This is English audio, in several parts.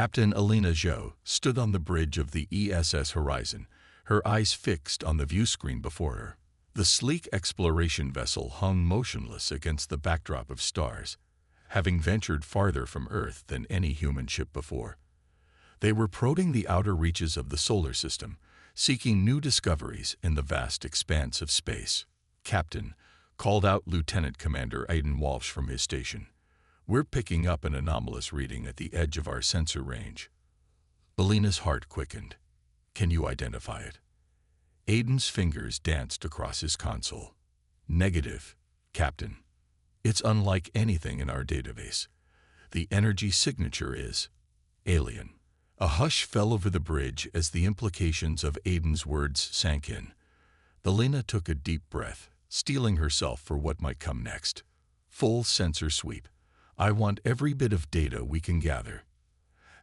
Captain Alina Zhou stood on the bridge of the ESS Horizon, her eyes fixed on the view screen before her. The sleek exploration vessel hung motionless against the backdrop of stars, having ventured farther from Earth than any human ship before. They were probing the outer reaches of the solar system, seeking new discoveries in the vast expanse of space. "Captain," called out Lieutenant Commander Aiden Walsh from his station, "we're picking up an anomalous reading at the edge of our sensor range." Alina's heart quickened. "Can you identify it?" Aiden's fingers danced across his console. "Negative, Captain. It's unlike anything in our database. The energy signature is alien." A hush fell over the bridge as the implications of Aiden's words sank in. Alina took a deep breath, steeling herself for what might come next. Full sensor sweep. I want every bit of data we can gather.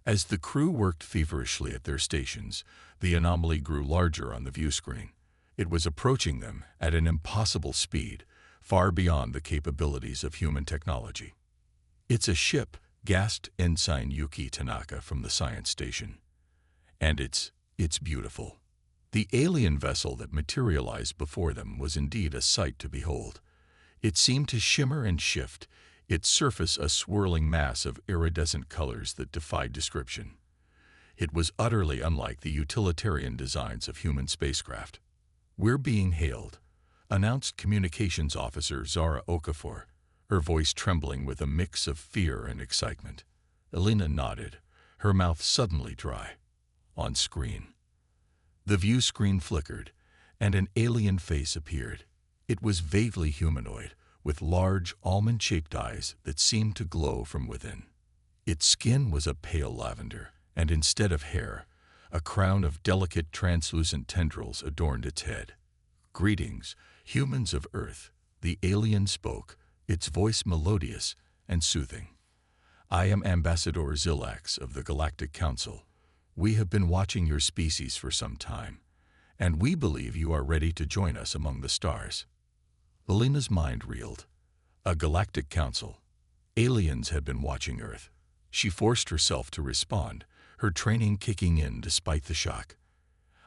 As the crew worked feverishly at their stations, the anomaly grew larger on the view screen. It was approaching them at an impossible speed, far beyond the capabilities of human technology. "It's a ship," gasped Ensign Yuki Tanaka from the science station. "And it's beautiful." The alien vessel that materialized before them was indeed a sight to behold. It seemed to shimmer and shift, its surface a swirling mass of iridescent colors that defied description. It was utterly unlike the utilitarian designs of human spacecraft. "We're being hailed," announced Communications Officer Zara Okafor, her voice trembling with a mix of fear and excitement. Alina nodded, her mouth suddenly dry. On screen. The view screen flickered, and an alien face appeared. It was vaguely humanoid, with large, almond-shaped eyes that seemed to glow from within. Its skin was a pale lavender, and instead of hair, a crown of delicate, translucent tendrils adorned its head. "Greetings, humans of Earth," the alien spoke, its voice melodious and soothing. "I am Ambassador Zilax of the Galactic Council. We have been watching your species for some time, and we believe you are ready to join us among the stars." Alina's mind reeled. A Galactic Council. Aliens had been watching Earth. She forced herself to respond, her training kicking in despite the shock.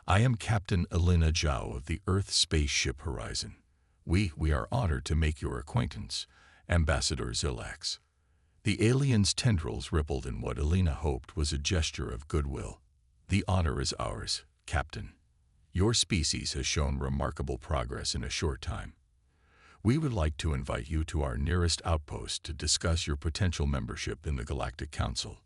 "I am Captain Alina Zhao of the Earth Spaceship Horizon. We are honored to make your acquaintance, Ambassador Zilax." The alien's tendrils rippled in what Alina hoped was a gesture of goodwill. "The honor is ours, Captain. Your species has shown remarkable progress in a short time. We would like to invite you to our nearest outpost to discuss your potential membership in the Galactic Council."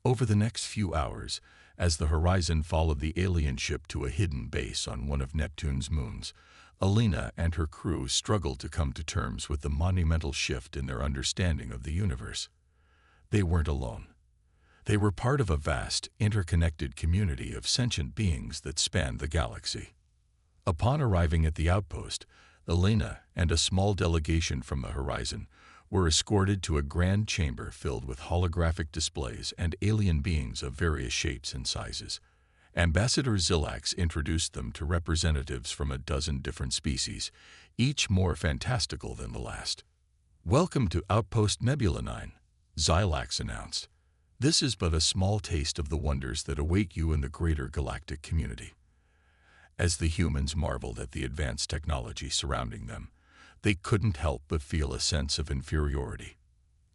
Over the next few hours, as the Horizon followed the alien ship to a hidden base on one of Neptune's moons, Alina and her crew struggled to come to terms with the monumental shift in their understanding of the universe. They weren't alone. They were part of a vast, interconnected community of sentient beings that spanned the galaxy. Upon arriving at the outpost, Alina and a small delegation from the Horizon were escorted to a grand chamber filled with holographic displays and alien beings of various shapes and sizes. Ambassador Zilax introduced them to representatives from a dozen different species, each more fantastical than the last. "Welcome to Outpost Nebula 9, Zilax announced. "This is but a small taste of the wonders that await you in the greater galactic community." As the humans marveled at the advanced technology surrounding them, they couldn't help but feel a sense of inferiority.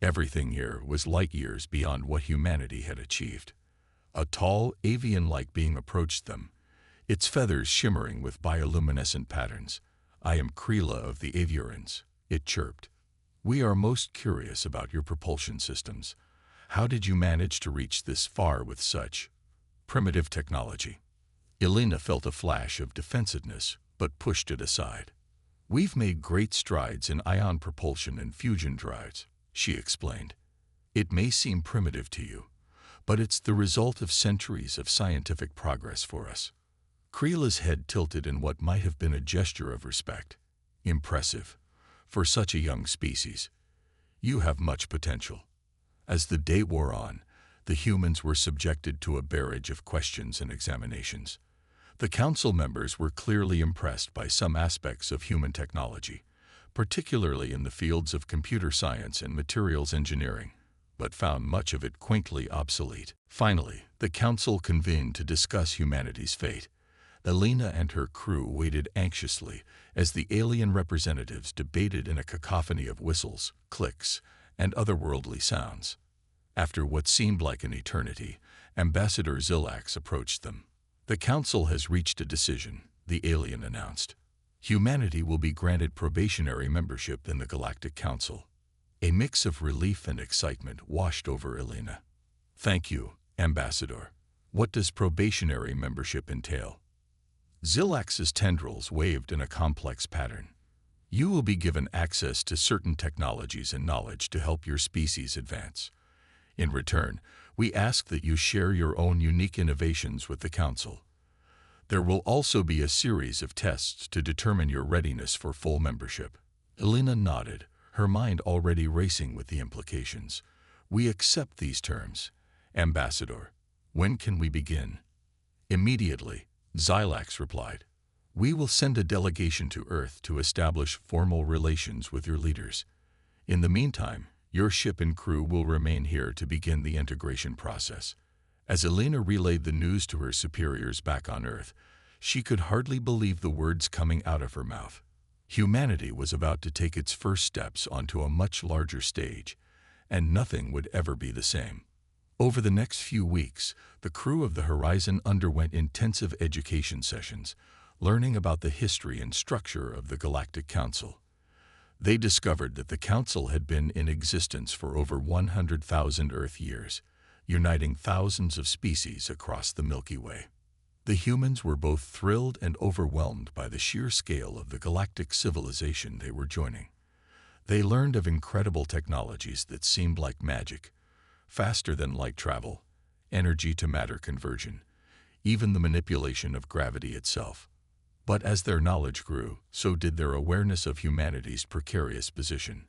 Everything here was light years beyond what humanity had achieved. A tall, avian-like being approached them, its feathers shimmering with bioluminescent patterns. "I am Krila of the Aviorans," it chirped. "We are most curious about your propulsion systems. How did you manage to reach this far with such primitive technology?" Alina felt a flash of defensiveness, but pushed it aside. "We've made great strides in ion propulsion and fusion drives," she explained. "It may seem primitive to you, but it's the result of centuries of scientific progress for us." Krila's head tilted in what might have been a gesture of respect. "Impressive. For such a young species. You have much potential." As the day wore on, the humans were subjected to a barrage of questions and examinations. The council members were clearly impressed by some aspects of human technology, particularly in the fields of computer science and materials engineering. but found much of it quaintly obsolete. Finally, the council convened to discuss humanity's fate. Elena and her crew waited anxiously as the alien representatives debated in a cacophony of whistles, clicks, and otherworldly sounds. After what seemed like an eternity, Ambassador Zilax approached them. "The council has reached a decision," the alien announced. "Humanity will be granted probationary membership in the Galactic Council." A mix of relief and excitement washed over Elena. "Thank you, Ambassador. What does probationary membership entail?" Zilax's tendrils waved in a complex pattern. "You will be given access to certain technologies and knowledge to help your species advance. In return, we ask that you share your own unique innovations with the Council. There will also be a series of tests to determine your readiness for full membership." Elena nodded, her mind already racing with the implications. "We accept these terms. Ambassador, when can we begin?" "Immediately," Zilax replied. "We will send a delegation to Earth to establish formal relations with your leaders. In the meantime, your ship and crew will remain here to begin the integration process." As Elena relayed the news to her superiors back on Earth, she could hardly believe the words coming out of her mouth. Humanity was about to take its first steps onto a much larger stage, and nothing would ever be the same. Over the next few weeks, the crew of the Horizon underwent intensive education sessions, learning about the history and structure of the Galactic Council. They discovered that the Council had been in existence for over 100,000 Earth years, uniting thousands of species across the Milky Way. The humans were both thrilled and overwhelmed by the sheer scale of the galactic civilization they were joining. They learned of incredible technologies that seemed like magic: faster than light travel, energy-to-matter conversion, even the manipulation of gravity itself. But as their knowledge grew, so did their awareness of humanity's precarious position.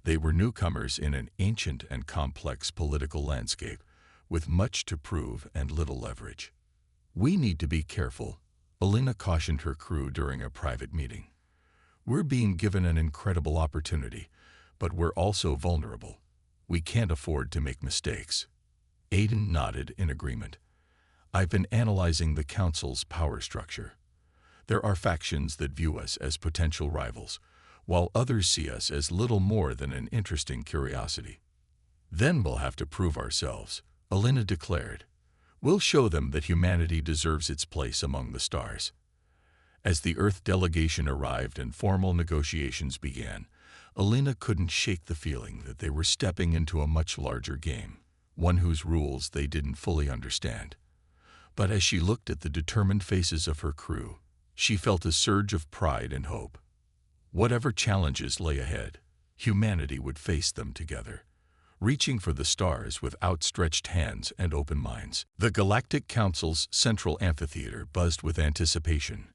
They were newcomers in an ancient and complex political landscape, with much to prove and little leverage. "We need to be careful," Elena cautioned her crew during a private meeting. "We're being given an incredible opportunity, but we're also vulnerable. We can't afford to make mistakes." Aiden nodded in agreement. "I've been analyzing the Council's power structure. There are factions that view us as potential rivals, while others see us as little more than an interesting curiosity." "Then we'll have to prove ourselves," Elena declared. "We'll show them that humanity deserves its place among the stars." As the Earth delegation arrived and formal negotiations began, Elena couldn't shake the feeling that they were stepping into a much larger game, one whose rules they didn't fully understand. But as she looked at the determined faces of her crew, she felt a surge of pride and hope. Whatever challenges lay ahead, humanity would face them together, reaching for the stars with outstretched hands and open minds. The Galactic Council's central amphitheater buzzed with anticipation.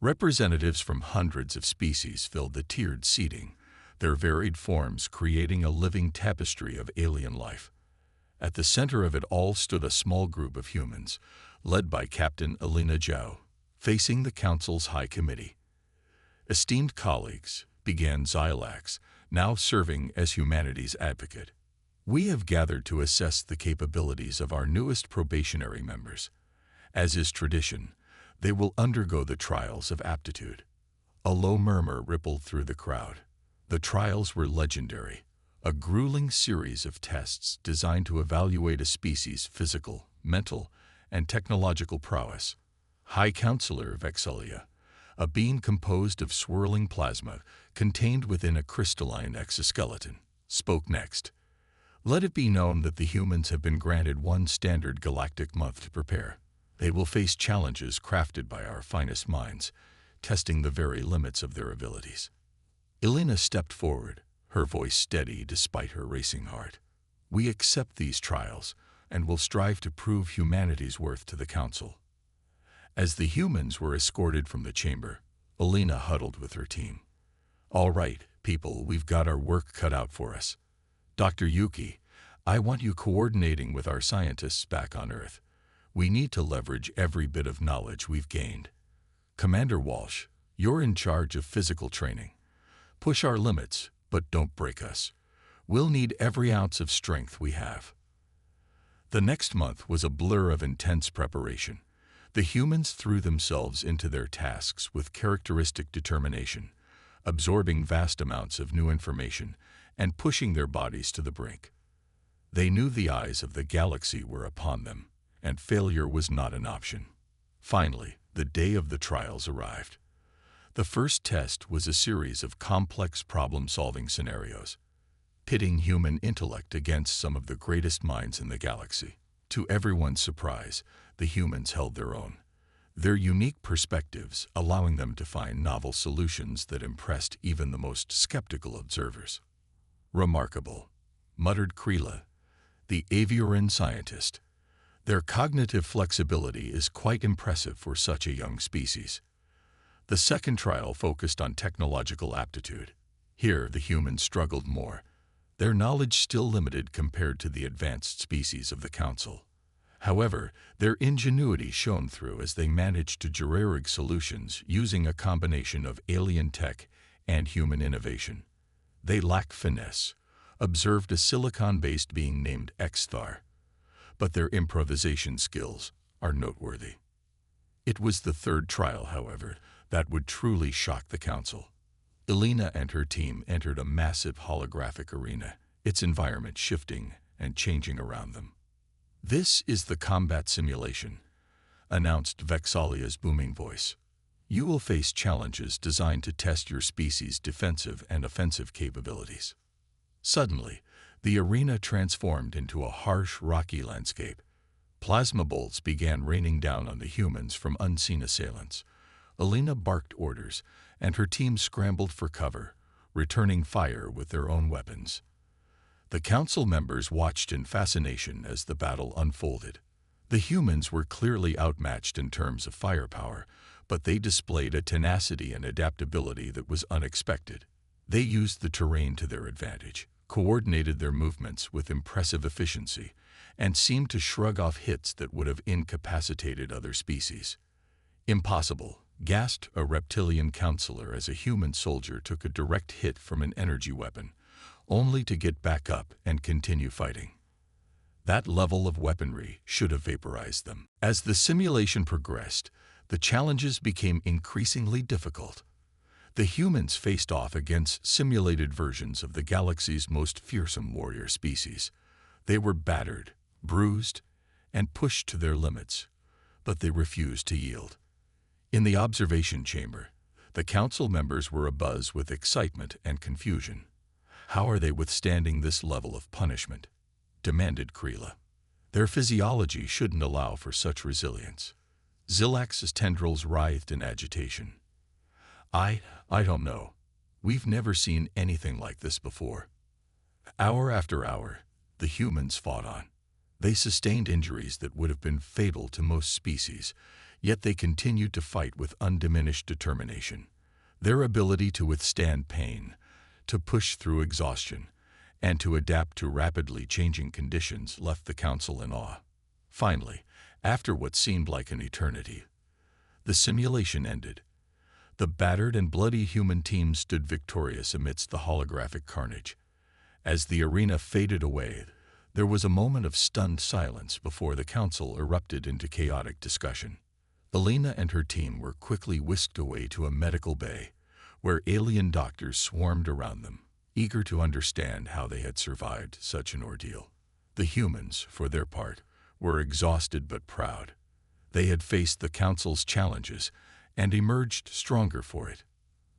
Representatives from hundreds of species filled the tiered seating, their varied forms creating a living tapestry of alien life. At the center of it all stood a small group of humans, led by Captain Elena Zhao, facing the Council's High Committee. "Esteemed colleagues," began Zilax, now serving as humanity's advocate, "we have gathered to assess the capabilities of our newest probationary members. As is tradition, they will undergo the trials of aptitude." A low murmur rippled through the crowd. The trials were legendary, a grueling series of tests designed to evaluate a species' physical, mental, and technological prowess. High Counselor Vexelia, a being composed of swirling plasma contained within a crystalline exoskeleton, spoke next. "Let it be known that the humans have been granted one standard galactic month to prepare. They will face challenges crafted by our finest minds, testing the very limits of their abilities." Elena stepped forward, her voice steady despite her racing heart. "We accept these trials and will strive to prove humanity's worth to the Council." As the humans were escorted from the chamber, Elena huddled with her team. "All right, people, we've got our work cut out for us. Dr. Yuki, I want you coordinating with our scientists back on Earth. We need to leverage every bit of knowledge we've gained. Commander Walsh, you're in charge of physical training. Push our limits, but don't break us. We'll need every ounce of strength we have. The next month was a blur of intense preparation. The humans threw themselves into their tasks with characteristic determination, absorbing vast amounts of new information and pushing their bodies to the brink. They knew the eyes of the galaxy were upon them, and failure was not an option. Finally, the day of the trials arrived. The first test was a series of complex problem-solving scenarios, pitting human intellect against some of the greatest minds in the galaxy. To everyone's surprise, the humans held their own, their unique perspectives allowing them to find novel solutions that impressed even the most skeptical observers. "Remarkable," muttered Krila, the Avioran scientist. "Their cognitive flexibility is quite impressive for such a young species." The second trial focused on technological aptitude. Here, the humans struggled more, their knowledge still limited compared to the advanced species of the Council. However, their ingenuity shone through as they managed to jury-rig solutions using a combination of alien tech and human innovation. They lacked finesse, observed a silicon-based being named Xthar, but their improvisation skills are noteworthy. It was the third trial, however, that would truly shock the Council. Elena and her team entered a massive holographic arena, its environment shifting and changing around them. "This is the combat simulation," announced Vexalia's booming voice. "You will face challenges designed to test your species' defensive and offensive capabilities." Suddenly, the arena transformed into a harsh, rocky landscape. Plasma bolts began raining down on the humans from unseen assailants. Elena barked orders, and her team scrambled for cover, returning fire with their own weapons. The Council members watched in fascination as the battle unfolded. The humans were clearly outmatched in terms of firepower, but they displayed a tenacity and adaptability that was unexpected. They used the terrain to their advantage, coordinated their movements with impressive efficiency, and seemed to shrug off hits that would have incapacitated other species. "Impossible," gasped a reptilian counselor as a human soldier took a direct hit from an energy weapon, only to get back up and continue fighting. That level of weaponry should have vaporized them. As the simulation progressed, the challenges became increasingly difficult. The humans faced off against simulated versions of the galaxy's most fearsome warrior species. They were battered, bruised, and pushed to their limits, but they refused to yield. In the observation chamber, the Council members were abuzz with excitement and confusion. "How are they withstanding this level of punishment?" demanded Krila. "Their physiology shouldn't allow for such resilience." Zilax's tendrils writhed in agitation. I don't know. We've never seen anything like this before." Hour after hour, the humans fought on. They sustained injuries that would have been fatal to most species, yet they continued to fight with undiminished determination. Their ability to withstand pain, to push through exhaustion, and to adapt to rapidly changing conditions left the Council in awe. Finally, after what seemed like an eternity, the simulation ended. The battered and bloody human team stood victorious amidst the holographic carnage. As the arena faded away, there was a moment of stunned silence before the Council erupted into chaotic discussion. Elena and her team were quickly whisked away to a medical bay, where alien doctors swarmed around them, eager to understand how they had survived such an ordeal. The humans, for their part, were exhausted but proud. They had faced the Council's challenges and emerged stronger for it.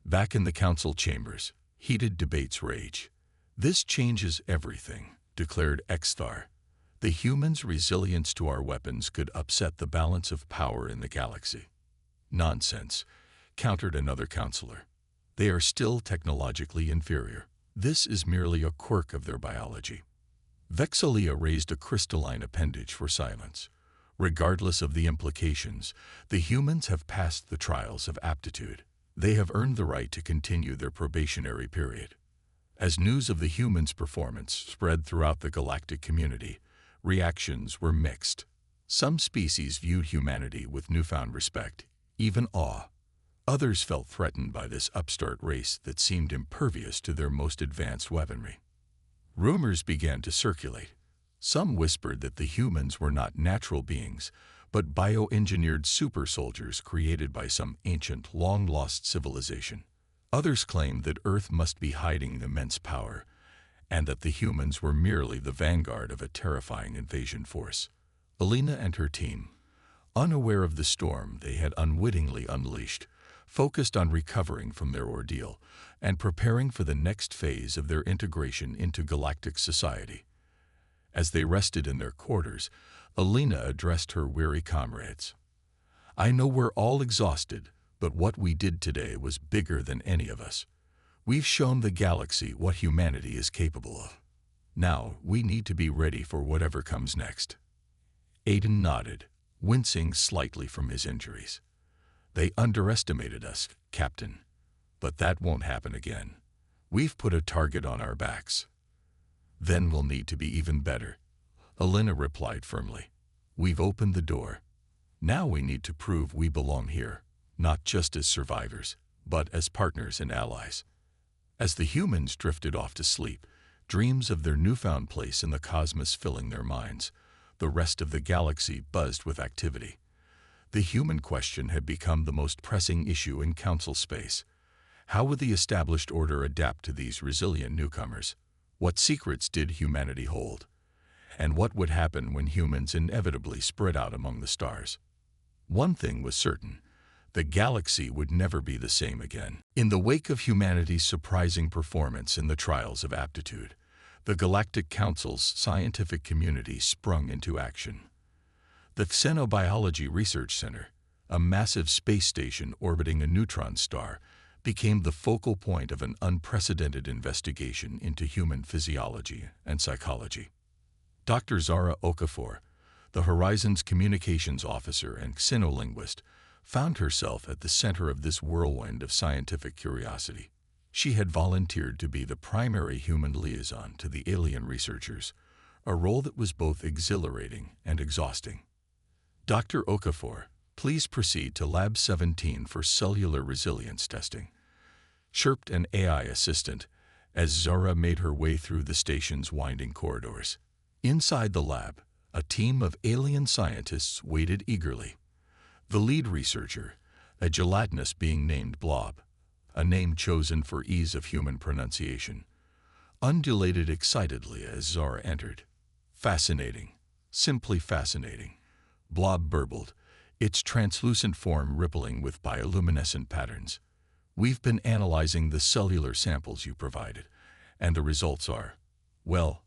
Back in the Council chambers, heated debates rage. "This changes everything," declared Xthar. "The humans' resilience to our weapons could upset the balance of power in the galaxy." "Nonsense," countered another counselor. "They are still technologically inferior. This is merely a quirk of their biology." Vexalia raised a crystalline appendage for silence. "Regardless of the implications, the humans have passed the trials of aptitude. They have earned the right to continue their probationary period." As news of the humans' performance spread throughout the galactic community, reactions were mixed. Some species viewed humanity with newfound respect, even awe. Others felt threatened by this upstart race that seemed impervious to their most advanced weaponry. Rumors began to circulate. Some whispered that the humans were not natural beings, but bioengineered super soldiers created by some ancient, long-lost civilization. Others claimed that Earth must be hiding immense power, and that the humans were merely the vanguard of a terrifying invasion force. Alina and her team, unaware of the storm they had unwittingly unleashed, focused on recovering from their ordeal and preparing for the next phase of their integration into galactic society. As they rested in their quarters, Alina addressed her weary comrades. "I know we're all exhausted, but what we did today was bigger than any of us. We've shown the galaxy what humanity is capable of. Now we need to be ready for whatever comes next." Aiden nodded, wincing slightly from his injuries. "They underestimated us, Captain. But that won't happen again. We've put a target on our backs." "Then we'll need to be even better," Alina replied firmly. "We've opened the door. Now we need to prove we belong here, not just as survivors, but as partners and allies." As the humans drifted off to sleep, dreams of their newfound place in the cosmos filling their minds, the rest of the galaxy buzzed with activity. The human question had become the most pressing issue in council space. How would the established order adapt to these resilient newcomers? What secrets did humanity hold? And what would happen when humans inevitably spread out among the stars? One thing was certain: the galaxy would never be the same again. In the wake of humanity's surprising performance in the trials of aptitude, the Galactic Council's scientific community sprung into action. The Xenobiology Research Center, a massive space station orbiting a neutron star, became the focal point of an unprecedented investigation into human physiology and psychology. Dr. Zara Okafor, the Horizon's communications officer and xenolinguist, found herself at the center of this whirlwind of scientific curiosity. She had volunteered to be the primary human liaison to the alien researchers, a role that was both exhilarating and exhausting. "Dr. Okafor, please proceed to Lab 17 for cellular resilience testing," chirped an AI assistant as Zara made her way through the station's winding corridors. Inside the lab, a team of alien scientists waited eagerly. The lead researcher, a gelatinous being named Blob, a name chosen for ease of human pronunciation, undulated excitedly as Zara entered. "Fascinating, simply fascinating," Blob burbled, its translucent form rippling with bioluminescent patterns. "We've been analyzing the cellular samples you provided, and the results are, well,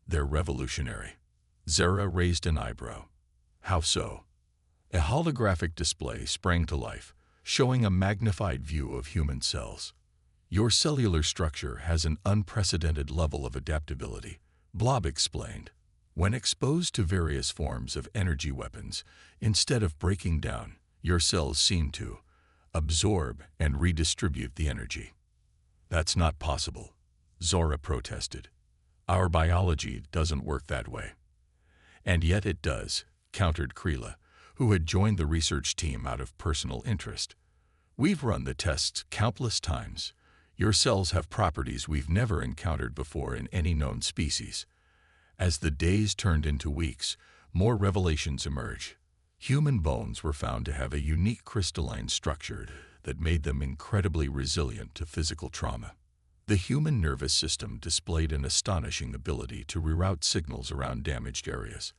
they're revolutionary." Zara raised an eyebrow. "How so?" A holographic display sprang to life, showing a magnified view of human cells. "Your cellular structure has an unprecedented level of adaptability," Blob explained. "When exposed to various forms of energy weapons, instead of breaking down, your cells seem to absorb and redistribute the energy." "That's not possible," Zora protested. "Our biology doesn't work that way." "And yet it does," countered Krila, who had joined the research team out of personal interest. "We've run the tests countless times. Your cells have properties we've never encountered before in any known species." As the days turned into weeks, more revelations emerged. Human bones were found to have a unique crystalline structure that made them incredibly resilient to physical trauma. The human nervous system displayed an astonishing ability to reroute signals around damaged areas,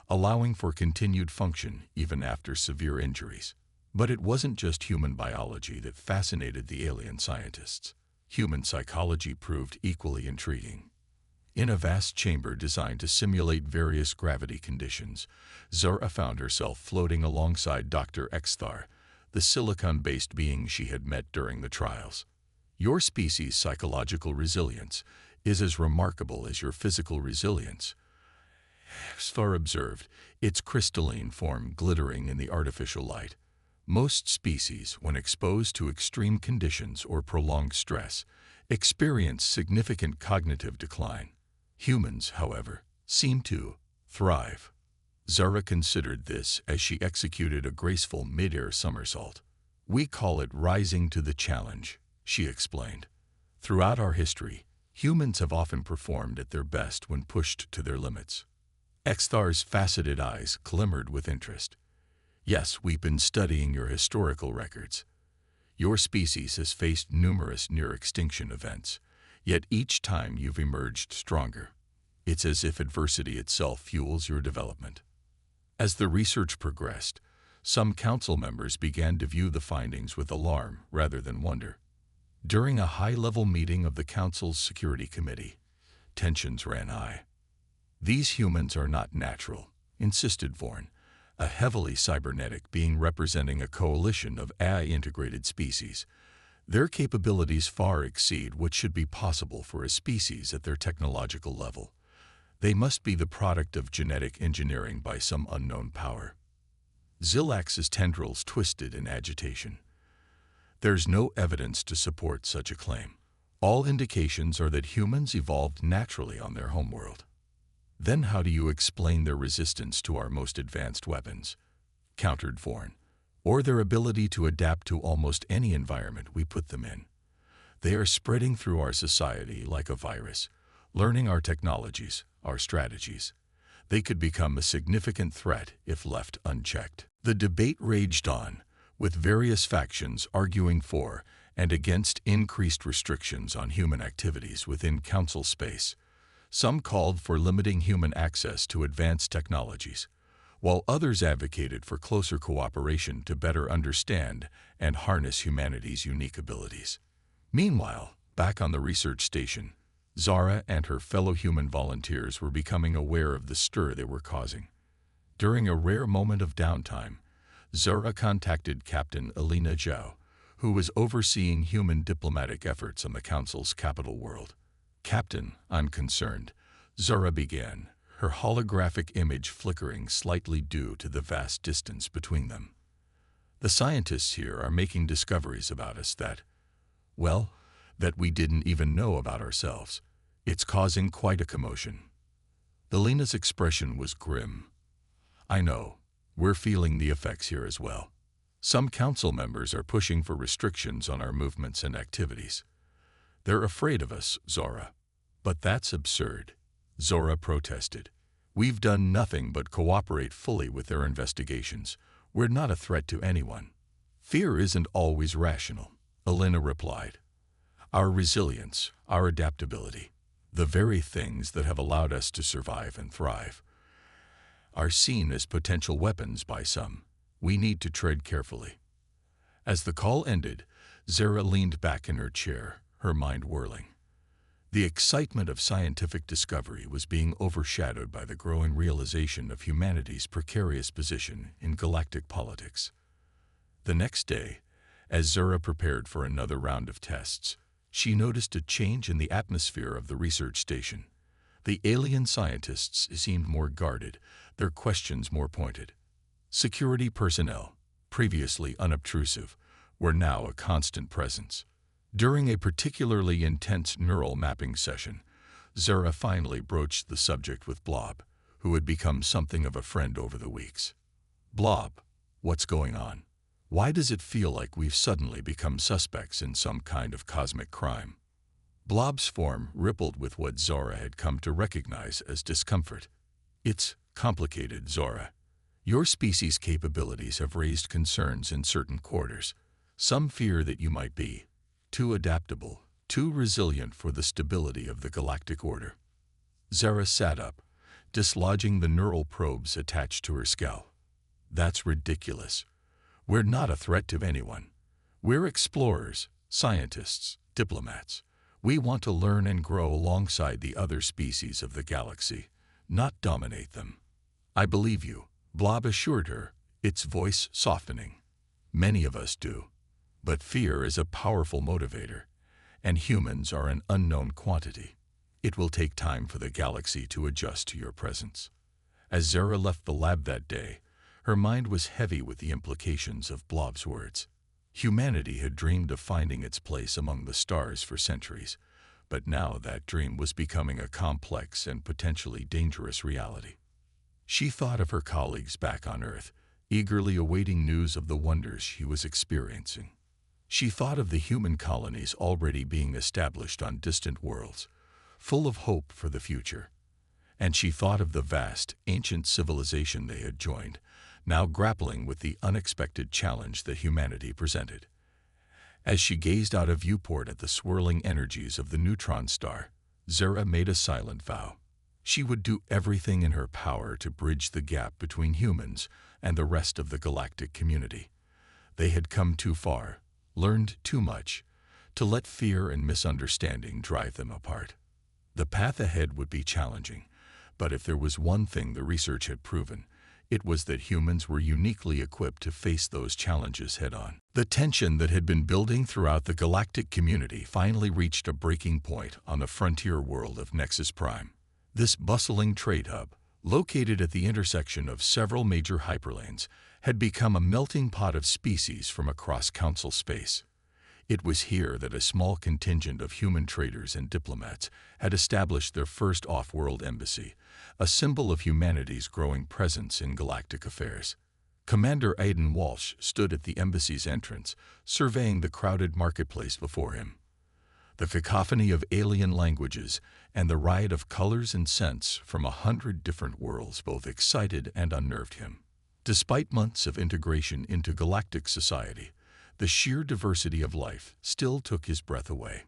allowing for continued function even after severe injuries. But it wasn't just human biology that fascinated the alien scientists. Human psychology proved equally intriguing. In a vast chamber designed to simulate various gravity conditions, Zara found herself floating alongside Dr. Exthar, the silicon-based being she had met during the trials. "Your species' psychological resilience is as remarkable as your physical resilience," Exthar observed, its crystalline form glittering in the artificial light. "Most species, when exposed to extreme conditions or prolonged stress, experience significant cognitive decline. Humans, however, seem to thrive." Zara considered this as she executed a graceful mid-air somersault. "We call it rising to the challenge," she explained. "Throughout our history, Humans have often performed at their best when pushed to their limits. Exthar's faceted eyes glimmered with interest. Yes, we've been studying your historical records. Your species has faced numerous near-extinction events, yet each time you've emerged stronger. It's as if adversity itself fuels your development. As the research progressed, some council members began to view the findings with alarm rather than wonder. During a high-level meeting of the Council's Security Committee, tensions ran high. These humans are not natural, insisted Vorn, a heavily cybernetic being representing a coalition of AI-integrated species. Their capabilities far exceed what should be possible for a species at their technological level. They must be the product of genetic engineering by some unknown power. Zilax's tendrils twisted in agitation. There's no evidence to support such a claim. All indications are that humans evolved naturally on their homeworld. Then how do you explain their resistance to our most advanced weapons? Countered Vorn. Or their ability to adapt to almost any environment we put them in. They are spreading through our society like a virus, learning our technologies, our strategies. They could become a significant threat if left unchecked. The debate raged on, with various factions arguing for and against increased restrictions on human activities within council space. Some called for limiting human access to advanced technologies, while others advocated for closer cooperation to better understand and harness humanity's unique abilities. Meanwhile, back on the research station, Zara and her fellow human volunteers were becoming aware of the stir they were causing. During a rare moment of downtime, Zara contacted Captain Alina Zhao, who was overseeing human diplomatic efforts on the Council's capital world. Captain, unconcerned, Zara began, her holographic image flickering slightly due to the vast distance between them. The scientists here are making discoveries about us that we didn't even know about ourselves. It's causing quite a commotion. Alina's expression was grim. I know. We're feeling the effects here as well. Some council members are pushing for restrictions on our movements and activities. They're afraid of us, Zora. But that's absurd, Zora protested. We've done nothing but cooperate fully with their investigations. We're not a threat to anyone. Fear isn't always rational, Alina replied. Our resilience, our adaptability, the very things that have allowed us to survive and thrive, are seen as potential weapons by some. We need to tread carefully. As the call ended, Zara leaned back in her chair, her mind whirling. The excitement of scientific discovery was being overshadowed by the growing realization of humanity's precarious position in galactic politics. The next day, as Zara prepared for another round of tests, she noticed a change in the atmosphere of the research station. The alien scientists seemed more guarded, their questions more pointed. Security personnel, previously unobtrusive, were now a constant presence. During a particularly intense neural mapping session, Zara finally broached the subject with Blob, who had become something of a friend over the weeks. Blob, what's going on? Why does it feel like we've suddenly become suspects in some kind of cosmic crime? Blob's form rippled with what Zora had come to recognize as discomfort. It's complicated, Zora. Your species' capabilities have raised concerns in certain quarters. Some fear that you might be too adaptable, too resilient for the stability of the galactic order. Zara sat up, dislodging the neural probes attached to her skull. That's ridiculous. We're not a threat to anyone. We're explorers, scientists, diplomats. We want to learn and grow alongside the other species of the galaxy, not dominate them. I believe you, Blob assured her, its voice softening. Many of us do. But fear is a powerful motivator, and humans are an unknown quantity. It will take time for the galaxy to adjust to your presence. As Zara left the lab that day, her mind was heavy with the implications of Blob's words. Humanity had dreamed of finding its place among the stars for centuries, but now that dream was becoming a complex and potentially dangerous reality. She thought of her colleagues back on Earth, eagerly awaiting news of the wonders she was experiencing. She thought of the human colonies already being established on distant worlds, full of hope for the future. And she thought of the vast, ancient civilization they had joined, now grappling with the unexpected challenge that humanity presented. As she gazed out of viewport at the swirling energies of the neutron star, Zara made a silent vow. She would do everything in her power to bridge the gap between humans and the rest of the galactic community. They had come too far, learned too much, to let fear and misunderstanding drive them apart. The path ahead would be challenging, but if there was one thing the research had proven, it was that humans were uniquely equipped to face those challenges head-on. The tension that had been building throughout the galactic community finally reached a breaking point on the frontier world of Nexus Prime. This bustling trade hub, located at the intersection of several major hyperlanes, had become a melting pot of species from across Council space. It was here that a small contingent of human traders and diplomats had established their first off-world embassy, a symbol of humanity's growing presence in galactic affairs. Commander Aidan Walsh stood at the embassy's entrance, surveying the crowded marketplace before him. The cacophony of alien languages and the riot of colors and scents from 100 different worlds both excited and unnerved him. Despite months of integration into galactic society, the sheer diversity of life still took his breath away.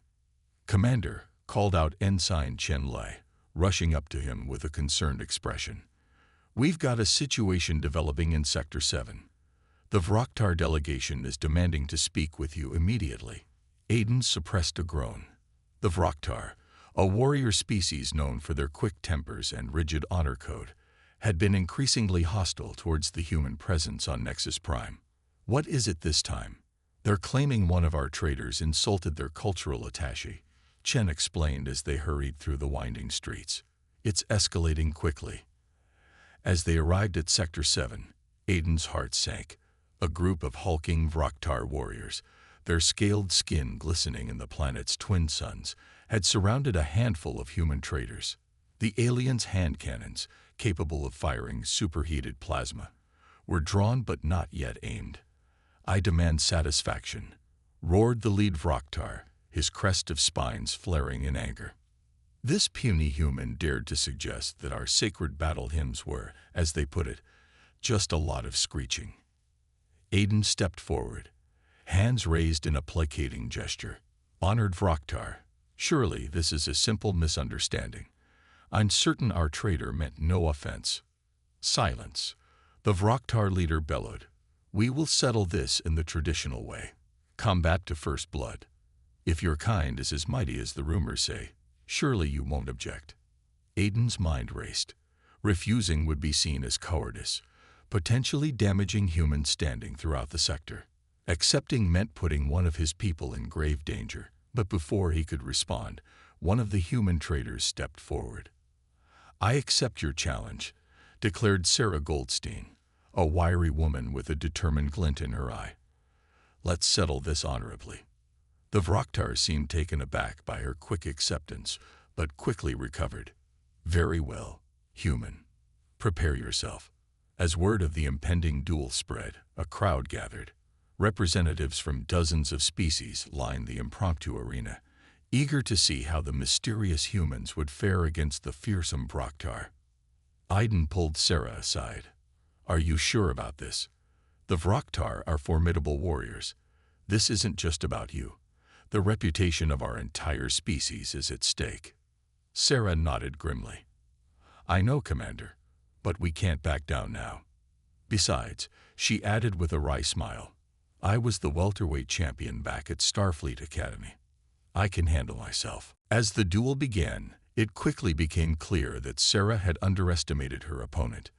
"Commander," called out Ensign Chen Lai, rushing up to him with a concerned expression. "We've got a situation developing in Sector 7. The Vroktar delegation is demanding to speak with you immediately." Aidan suppressed a groan. The Vroktar, a warrior species known for their quick tempers and rigid honor code, had been increasingly hostile towards the human presence on Nexus Prime. "What is it this time?" "They're claiming one of our traders insulted their cultural attaché," Chen explained as they hurried through the winding streets. "It's escalating quickly." As they arrived at Sector 7, Aidan's heart sank. A group of hulking Vroktar warriors, their scaled skin glistening in the planet's twin suns, had surrounded a handful of human traders. The aliens' hand cannons, capable of firing superheated plasma, were drawn but not yet aimed. "I demand satisfaction," roared the lead Vroktar, his crest of spines flaring in anger. This puny human dared to suggest that our sacred battle hymns were, as they put it, just a lot of screeching. Aidan stepped forward, hands raised in a placating gesture. "Honored Vroktar, surely this is a simple misunderstanding. I'm certain our trader meant no offense." "Silence," the Vroktar leader bellowed. "We will settle this in the traditional way. Combat to first blood. If your kind is as mighty as the rumors say, surely you won't object." Aidan's mind raced. Refusing would be seen as cowardice, potentially damaging human standing throughout the sector. Accepting meant putting one of his people in grave danger, but before he could respond, one of the human traders stepped forward. "I accept your challenge," declared Sarah Goldstein, a wiry woman with a determined glint in her eye. "Let's settle this honorably." The Vroktar seemed taken aback by her quick acceptance, but quickly recovered. "Very well, human. Prepare yourself." As word of the impending duel spread, a crowd gathered. Representatives from dozens of species lined the impromptu arena, eager to see how the mysterious humans would fare against the fearsome Vroktar. Aidan pulled Sarah aside. "Are you sure about this? The Vroktar are formidable warriors. This isn't just about you. The reputation of our entire species is at stake." Sarah nodded grimly. "I know, Commander, but we can't back down now." Besides, she added with a wry smile, "I was the welterweight champion back at Starfleet Academy. I can handle myself." As the duel began, it quickly became clear that Sarah had underestimated her opponent.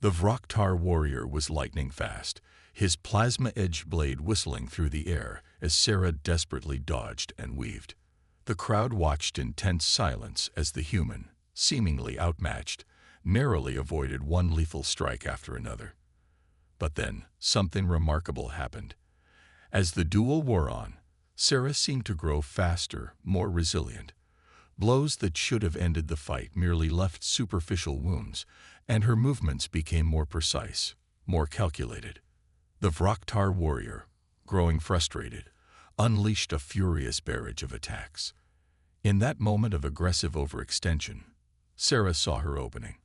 The Vroktar warrior was lightning fast, his plasma-edged blade whistling through the air as Sarah desperately dodged and weaved. The crowd watched in tense silence as the human, seemingly outmatched, narrowly avoided one lethal strike after another. But then, something remarkable happened. As the duel wore on, Sarah seemed to grow faster, more resilient. Blows that should have ended the fight merely left superficial wounds, and her movements became more precise, more calculated. The Vroktar warrior, growing frustrated, unleashed a furious barrage of attacks. In that moment of aggressive overextension, Sarah saw her opening.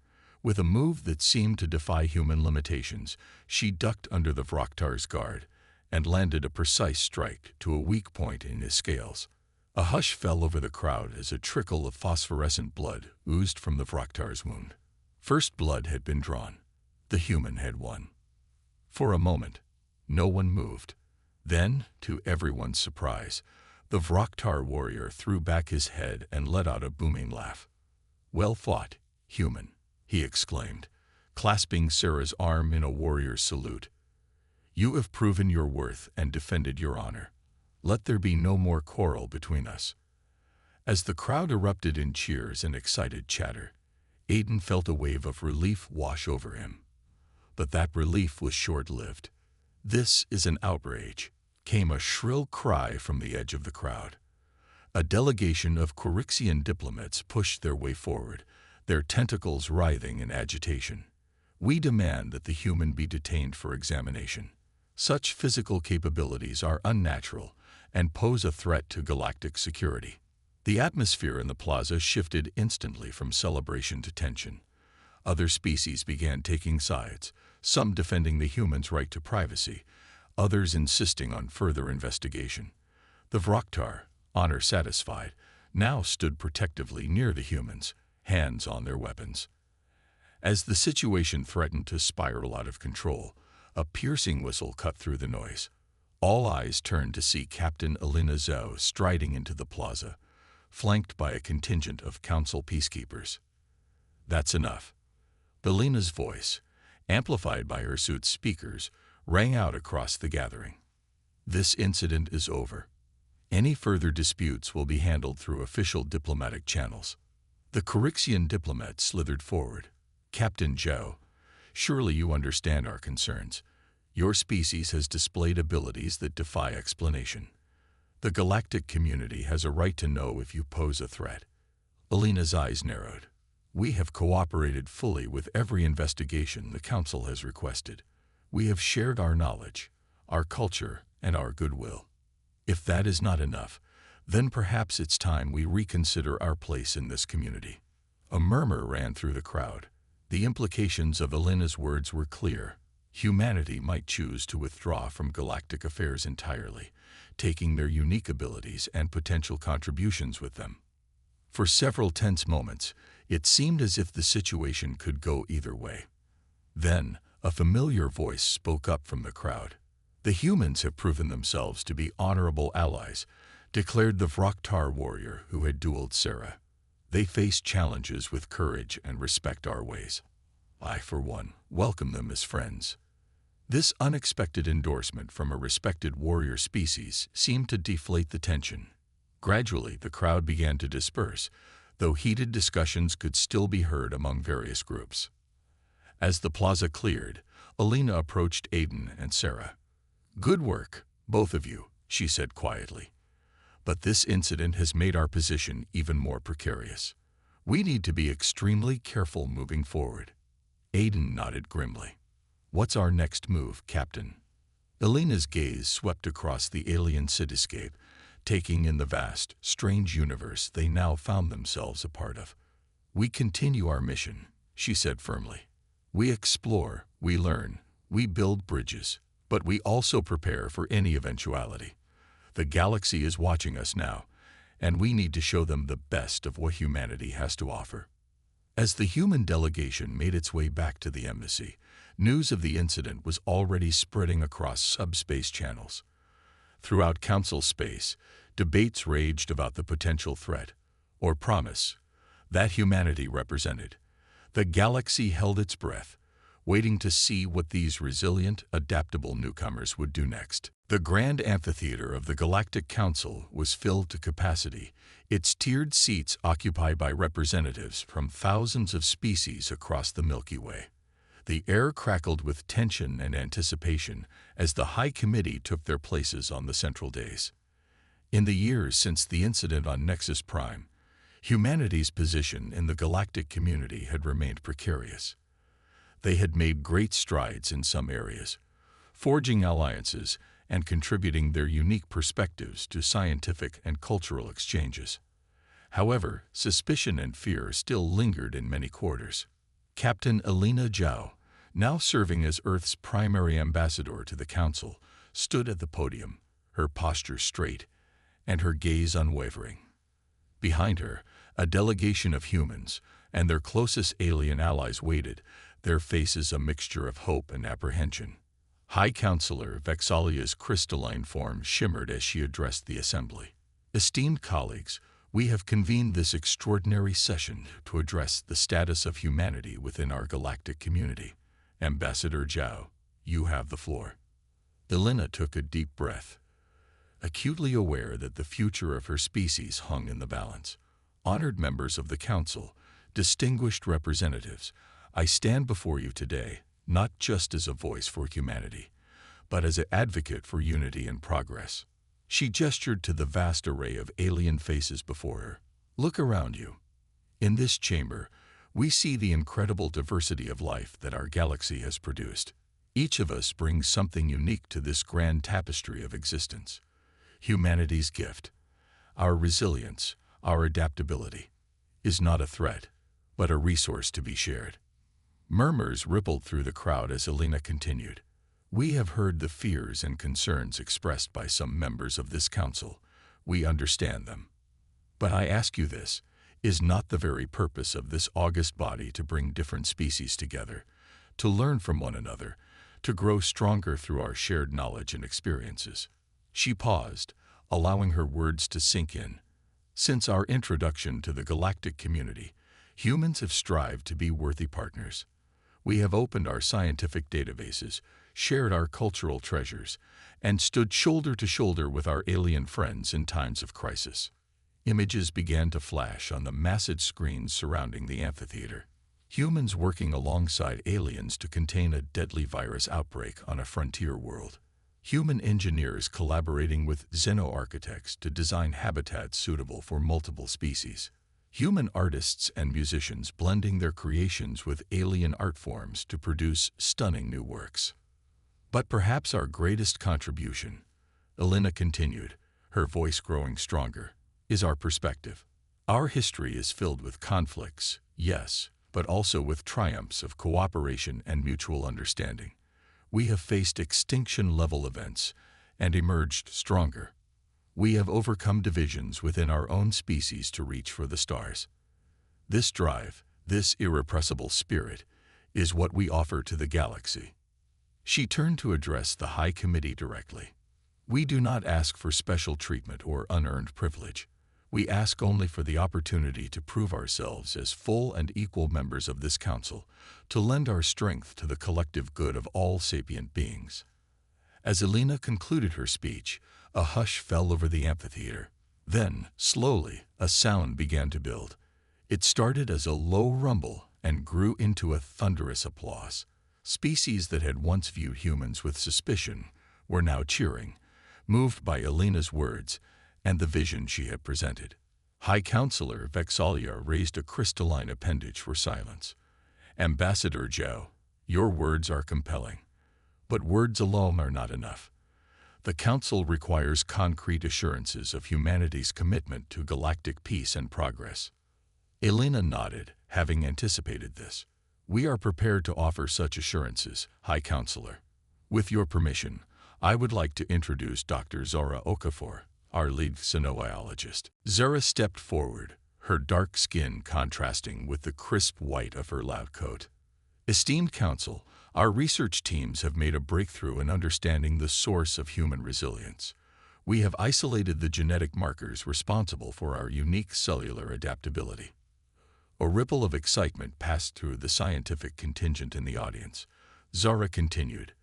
With a move that seemed to defy human limitations, she ducked under the Vroktar's guard and landed a precise strike to a weak point in his scales. A hush fell over the crowd as a trickle of phosphorescent blood oozed from the Vroktar's wound. First blood had been drawn. The human had won. For a moment, no one moved. Then, to everyone's surprise, the Vroktar warrior threw back his head and let out a booming laugh. "Well fought, human," he exclaimed, clasping Sarah's arm in a warrior's salute. "You have proven your worth and defended your honor. Let there be no more quarrel between us." As the crowd erupted in cheers and excited chatter, Aiden felt a wave of relief wash over him. But that relief was short-lived. "This is an outrage," came a shrill cry from the edge of the crowd. A delegation of Quirixian diplomats pushed their way forward, their tentacles writhing in agitation. "We demand that the human be detained for examination. Such physical capabilities are unnatural and pose a threat to galactic security." The atmosphere in the plaza shifted instantly from celebration to tension. Other species began taking sides, some defending the humans' right to privacy, others insisting on further investigation. The Vroktar, honor satisfied, now stood protectively near the humans, hands on their weapons. As the situation threatened to spiral out of control, a piercing whistle cut through the noise. All eyes turned to see Captain Alina Zhou striding into the plaza, flanked by a contingent of council peacekeepers. "That's enough." Alina's voice, amplified by her suit's speakers, rang out across the gathering. "This incident is over. Any further disputes will be handled through official diplomatic channels." The Quirixian diplomat slithered forward. "Captain Zhou, surely you understand our concerns. Your species has displayed abilities that defy explanation. The galactic community has a right to know if you pose a threat." Alina's eyes narrowed. "We have cooperated fully with every investigation the Council has requested. We have shared our knowledge, our culture, and our goodwill. If that is not enough, then perhaps it's time we reconsider our place in this community." A murmur ran through the crowd. The implications of Alina's words were clear. Humanity might choose to withdraw from galactic affairs entirely, taking their unique abilities and potential contributions with them. For several tense moments, it seemed as if the situation could go either way. Then, a familiar voice spoke up from the crowd. "The humans have proven themselves to be honorable allies," declared the Vroktar warrior who had dueled Sarah. "They face challenges with courage and respect our ways. I, for one, welcome them as friends." This unexpected endorsement from a respected warrior species seemed to deflate the tension. Gradually, the crowd began to disperse, though heated discussions could still be heard among various groups. As the plaza cleared, Alina approached Aiden and Sarah. "Good work, both of you," she said quietly. "But this incident has made our position even more precarious. We need to be extremely careful moving forward." Aiden nodded grimly. "What's our next move, Captain?" Alina's gaze swept across the alien cityscape, taking in the vast, strange universe they now found themselves a part of. "We continue our mission," she said firmly. "We explore, we learn, we build bridges, but we also prepare for any eventuality. The galaxy is watching us now, and we need to show them the best of what humanity has to offer." As the human delegation made its way back to the embassy, news of the incident was already spreading across subspace channels. Throughout Council space, debates raged about the potential threat, or promise, that humanity represented. The galaxy held its breath, waiting to see what these resilient, adaptable newcomers would do next. The grand amphitheater of the Galactic Council was filled to capacity, its tiered seats occupied by representatives from thousands of species across the Milky Way. The air crackled with tension and anticipation as the High Committee took their places on the central dais. In the years since the incident on Nexus Prime, humanity's position in the galactic community had remained precarious. They had made great strides in some areas, forging alliances and contributing their unique perspectives to scientific and cultural exchanges. However, suspicion and fear still lingered in many quarters. Captain Elena Zhao, now serving as Earth's primary ambassador to the Council, stood at the podium, her posture straight and her gaze unwavering. Behind her, a delegation of humans and their closest alien allies waited, their faces a mixture of hope and apprehension. High Counselor Vexalia's crystalline form shimmered as she addressed the assembly. Esteemed colleagues, we have convened this extraordinary session to address the status of humanity within our galactic community. Ambassador Zhao, you have the floor. Elena took a deep breath, acutely aware that the future of her species hung in the balance. Honored members of the Council, distinguished representatives, I stand before you today not just as a voice for humanity, but as an advocate for unity and progress. She gestured to the vast array of alien faces before her. Look around you. In this chamber, we see the incredible diversity of life that our galaxy has produced. Each of us brings something unique to this grand tapestry of existence. Humanity's gift, our resilience, our adaptability, is not a threat, but a resource to be shared. Murmurs rippled through the crowd as Elena continued. We have heard the fears and concerns expressed by some members of this council. We understand them. But I ask you this, is not the very purpose of this august body to bring different species together, to learn from one another, to grow stronger through our shared knowledge and experiences? She paused, allowing her words to sink in. Since our introduction to the galactic community, humans have strived to be worthy partners. We have opened our scientific databases, shared our cultural treasures, and stood shoulder to shoulder with our alien friends in times of crisis. Images began to flash on the massive screens surrounding the amphitheater. Humans working alongside aliens to contain a deadly virus outbreak on a frontier world. Human engineers collaborating with xeno-architects to design habitats suitable for multiple species. Human artists and musicians blending their creations with alien art forms to produce stunning new works. But perhaps our greatest contribution, Elena continued, her voice growing stronger, is our perspective. Our history is filled with conflicts, yes, but also with triumphs of cooperation and mutual understanding. We have faced extinction-level events and emerged stronger. We have overcome divisions within our own species to reach for the stars. This drive, this irrepressible spirit, is what we offer to the galaxy. She turned to address the High Committee directly. We do not ask for special treatment or unearned privilege. We ask only for the opportunity to prove ourselves as full and equal members of this council, to lend our strength to the collective good of all sapient beings. As Elena concluded her speech, a hush fell over the amphitheater. Then, slowly, a sound began to build. It started as a low rumble and grew into a thunderous applause. Species that had once viewed humans with suspicion were now cheering, moved by Elena's words and the vision she had presented. High Counselor Vexalia raised a crystalline appendage for silence. Ambassador Zhao, your words are compelling, but words alone are not enough. The Council requires concrete assurances of humanity's commitment to galactic peace and progress. Elena nodded, having anticipated this. We are prepared to offer such assurances, High Counselor. With your permission, I would like to introduce Dr. Zara Okafor, our lead xenobiologist. Zara stepped forward, her dark skin contrasting with the crisp white of her lab coat. Esteemed Council, our research teams have made a breakthrough in understanding the source of human resilience. We have isolated the genetic markers responsible for our unique cellular adaptability. A ripple of excitement passed through the scientific contingent in the audience. Zara continued,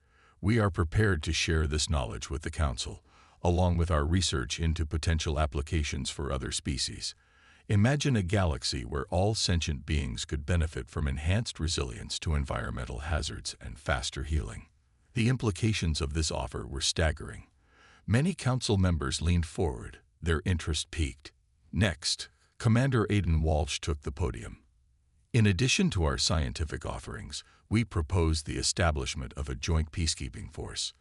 we are prepared to share this knowledge with the Council, along with our research into potential applications for other species. Imagine a galaxy where all sentient beings could benefit from enhanced resilience to environmental hazards and faster healing. The implications of this offer were staggering. Many Council members leaned forward, their interest piqued. Next, Commander Aidan Walsh took the podium. In addition to our scientific offerings, we proposed the establishment of a joint peacekeeping force.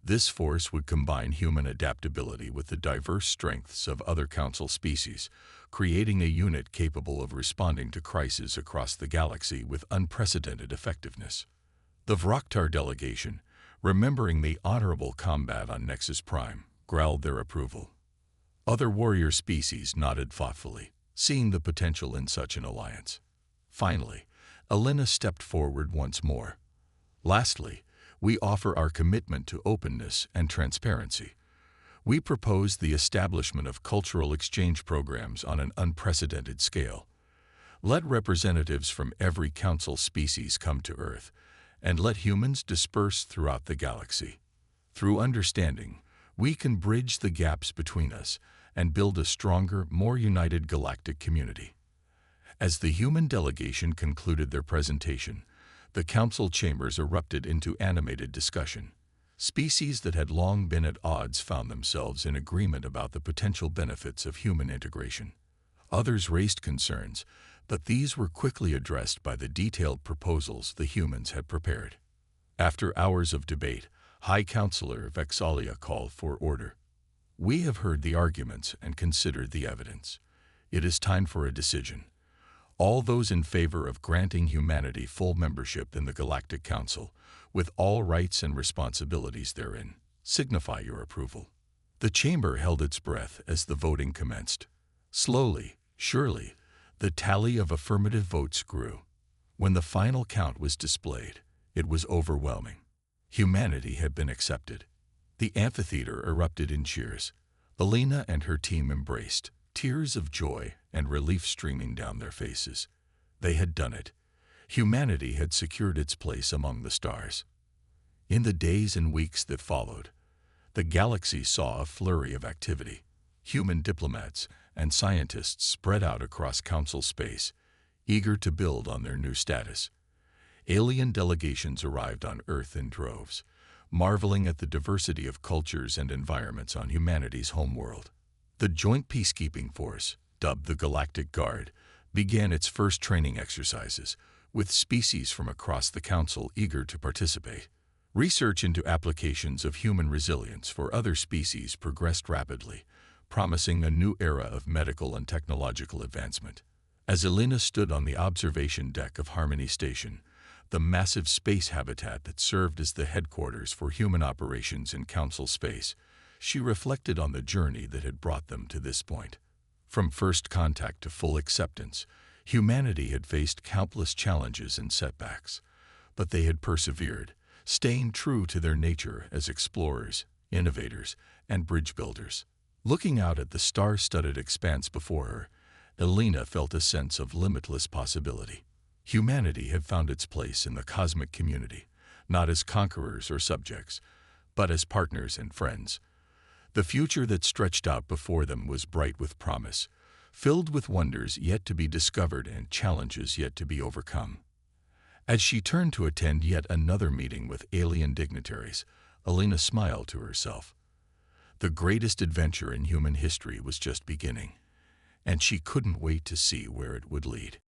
This force would combine human adaptability with the diverse strengths of other Council species, creating a unit capable of responding to crises across the galaxy with unprecedented effectiveness. The Vroktar delegation, remembering the honorable combat on Nexus Prime, growled their approval. Other warrior species nodded thoughtfully, seeing the potential in such an alliance. Finally, Elena stepped forward once more. Lastly, we offer our commitment to openness and transparency. We propose the establishment of cultural exchange programs on an unprecedented scale. Let representatives from every Council species come to Earth, and let humans disperse throughout the galaxy. Through understanding, we can bridge the gaps between us and build a stronger, more united galactic community. As the human delegation concluded their presentation, the Council chambers erupted into animated discussion. Species that had long been at odds found themselves in agreement about the potential benefits of human integration. Others raised concerns, but these were quickly addressed by the detailed proposals the humans had prepared. After hours of debate, High Counselor Vexalia called for order. We have heard the arguments and considered the evidence. It is time for a decision. All those in favor of granting humanity full membership in the Galactic Council, with all rights and responsibilities therein, signify your approval. The chamber held its breath as the voting commenced. Slowly, surely, the tally of affirmative votes grew. When the final count was displayed, it was overwhelming. Humanity had been accepted. The amphitheater erupted in cheers. Elena and her team embraced, tears of joy and relief streaming down their faces. They had done it. Humanity had secured its place among the stars. In the days and weeks that followed, the galaxy saw a flurry of activity. Human diplomats and scientists spread out across Council space, eager to build on their new status. Alien delegations arrived on Earth in droves, marveling at the diversity of cultures and environments on humanity's homeworld. The Joint Peacekeeping Force, dubbed the Galactic Guard, began its first training exercises, with species from across the Council eager to participate. Research into applications of human resilience for other species progressed rapidly, promising a new era of medical and technological advancement. As Elena stood on the observation deck of Harmony Station, the massive space habitat that served as the headquarters for human operations in Council space, she reflected on the journey that had brought them to this point. From first contact to full acceptance, humanity had faced countless challenges and setbacks, but they had persevered, staying true to their nature as explorers, innovators, and bridge builders. Looking out at the star-studded expanse before her, Elena felt a sense of limitless possibility. Humanity had found its place in the cosmic community, not as conquerors or subjects, but as partners and friends. The future that stretched out before them was bright with promise, filled with wonders yet to be discovered and challenges yet to be overcome. As she turned to attend yet another meeting with alien dignitaries, Elena smiled to herself. The greatest adventure in human history was just beginning, and she couldn't wait to see where it would lead.